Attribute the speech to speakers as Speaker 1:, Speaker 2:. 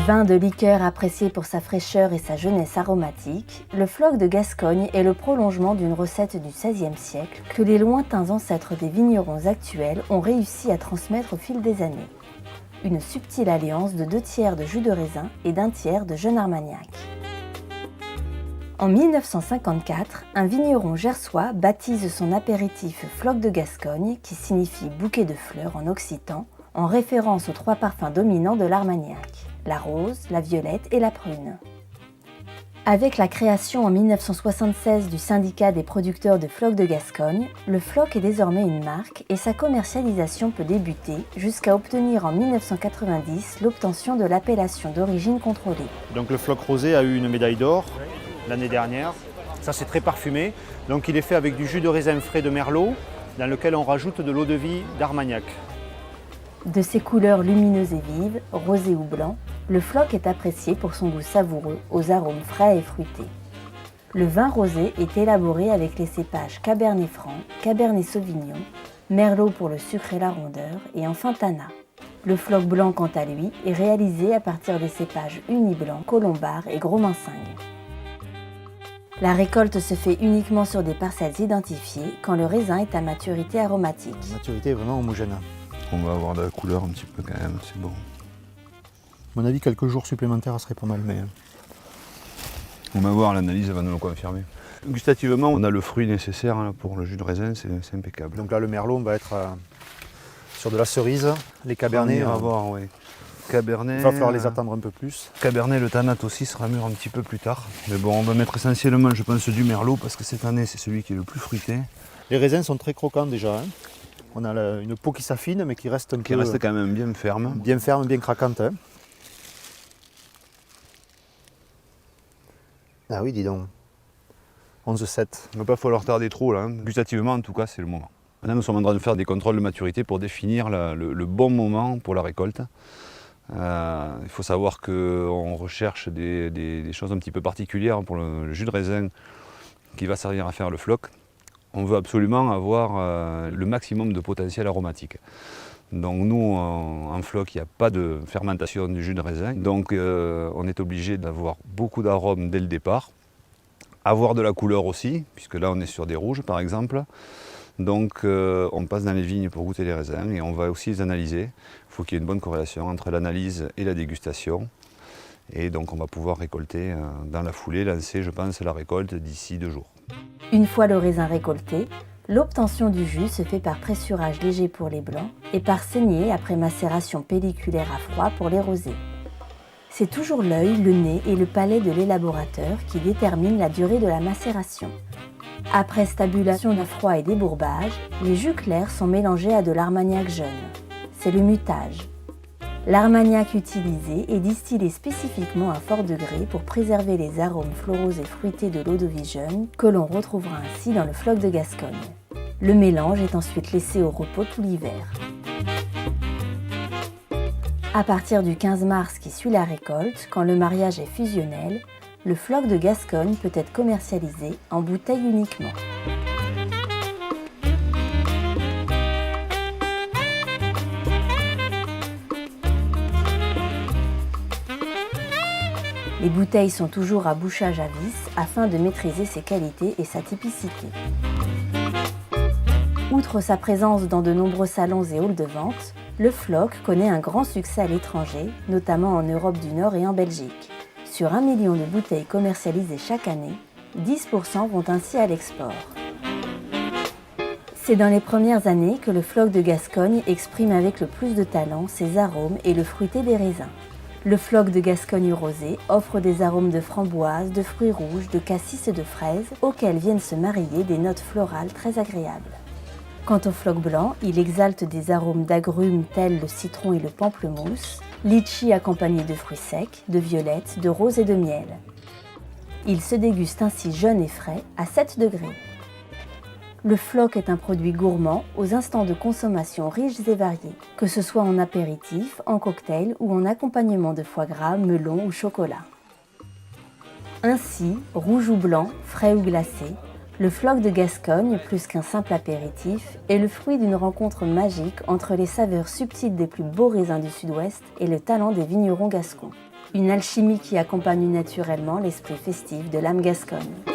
Speaker 1: Vin de liqueur apprécié pour sa fraîcheur et sa jeunesse aromatique, le Floc de Gascogne est le prolongement d'une recette du XVIe siècle que les lointains ancêtres des vignerons actuels ont réussi à transmettre au fil des années. Une subtile alliance de 2/3 de jus de raisin et d'1/3 de jeune armagnac. En 1954, un vigneron gersois baptise son apéritif Floc de Gascogne, qui signifie bouquet de fleurs en occitan, en référence aux 3 parfums dominants de l'armagnac, la rose, la violette et la prune. Avec la création en 1976 du syndicat des producteurs de Floc de Gascogne, le Floc est désormais une marque et sa commercialisation peut débuter jusqu'à obtenir en 1990 l'obtention de l'appellation d'origine contrôlée.
Speaker 2: Donc le Floc rosé a eu une médaille d'or l'année dernière. Ça c'est très parfumé. Donc il est fait avec du jus de raisin frais de Merlot dans lequel on rajoute de l'eau de vie d'Armagnac.
Speaker 1: De ses couleurs lumineuses et vives, rosé ou blanc, le Floc est apprécié pour son goût savoureux, aux arômes frais et fruités. Le vin rosé est élaboré avec les cépages Cabernet Franc, Cabernet Sauvignon, Merlot pour le sucre et la rondeur, et enfin Tannat. Le Floc blanc, quant à lui, est réalisé à partir des cépages Uni Blanc, Colombard et Gros Mansingue. La récolte se fait uniquement sur des parcelles identifiées quand le raisin est à maturité aromatique.
Speaker 2: La maturité est vraiment homogène.
Speaker 3: On va avoir de la couleur un petit peu quand même, c'est bon.
Speaker 2: À mon avis, quelques jours supplémentaires serait pas mal, mais...
Speaker 3: On va voir, l'analyse va nous le confirmer. Gustativement, on a le fruit nécessaire là, pour le jus de raisin, c'est impeccable.
Speaker 2: Donc là, le Merlot, on va être sur de la cerise. Les Cabernets,
Speaker 3: on va voir, oui. Cabernet,
Speaker 2: il va falloir les attendre un peu plus.
Speaker 3: Cabernet, le Tannat aussi sera mûr un petit peu plus tard. Mais bon, on va mettre essentiellement, je pense, du Merlot parce que cette année, c'est celui qui est le plus fruité.
Speaker 2: Les raisins sont très croquants déjà. Hein. On a une peau qui s'affine, mais qui reste un peu...
Speaker 3: Qui reste quand même bien ferme.
Speaker 2: Bien ferme, bien craquante. Hein. Ah oui, dis donc. 11,7.
Speaker 3: Il ne va pas falloir tarder trop là. Hein. Gustativement, en tout cas, c'est le moment. Maintenant, nous sommes en train de faire des contrôles de maturité pour définir le bon moment pour la récolte. Il faut savoir qu'on recherche des choses un petit peu particulières pour le jus de raisin qui va servir à faire le Floc. On veut absolument avoir le maximum de potentiel aromatique. Donc nous, en Floc, il n'y a pas de fermentation du jus de raisin. Donc on est obligé d'avoir beaucoup d'arômes dès le départ. Avoir de la couleur aussi, puisque là on est sur des rouges par exemple. Donc on passe dans les vignes pour goûter les raisins et on va aussi les analyser. Il faut qu'il y ait une bonne corrélation entre l'analyse et la dégustation. Et donc on va pouvoir récolter dans la foulée, lancer je pense la récolte d'ici 2 jours.
Speaker 1: Une fois le raisin récolté, l'obtention du jus se fait par pressurage léger pour les blancs et par saignée après macération pelliculaire à froid pour les rosés. C'est toujours l'œil, le nez et le palais de l'élaborateur qui déterminent la durée de la macération. Après stabulation à froid et débourbage, les jus clairs sont mélangés à de l'armagnac jeune. C'est le mutage. L'armagnac utilisé est distillé spécifiquement à fort degré pour préserver les arômes floraux et fruités de l'eau-de-vie jeune que l'on retrouvera ainsi dans le Floc de Gascogne. Le mélange est ensuite laissé au repos tout l'hiver. À partir du 15 mars qui suit la récolte, quand le mariage est fusionnel, le Floc de Gascogne peut être commercialisé en bouteille uniquement. Les bouteilles sont toujours à bouchage à vis afin de maîtriser ses qualités et sa typicité. Outre sa présence dans de nombreux salons et halls de vente, le Floc connaît un grand succès à l'étranger, notamment en Europe du Nord et en Belgique. Sur 1 million de bouteilles commercialisées chaque année, 10% vont ainsi à l'export. C'est dans les premières années que le Floc de Gascogne exprime avec le plus de talent ses arômes et le fruité des raisins. Le Floc de Gascogne rosé offre des arômes de framboise, de fruits rouges, de cassis et de fraises, auxquels viennent se marier des notes florales très agréables. Quant au Floc blanc, il exalte des arômes d'agrumes tels le citron et le pamplemousse, litchi accompagné de fruits secs, de violettes, de roses et de miel. Il se déguste ainsi jeune et frais à 7 degrés. Le Floc est un produit gourmand aux instants de consommation riches et variés, que ce soit en apéritif, en cocktail ou en accompagnement de foie gras, melon ou chocolat. Ainsi, rouge ou blanc, frais ou glacé, Le floc de Gascogne, plus qu'un simple apéritif, est le fruit d'une rencontre magique entre les saveurs subtiles des plus beaux raisins du sud-ouest et le talent des vignerons gascons. Une alchimie qui accompagne naturellement l'esprit festif de l'âme gascogne.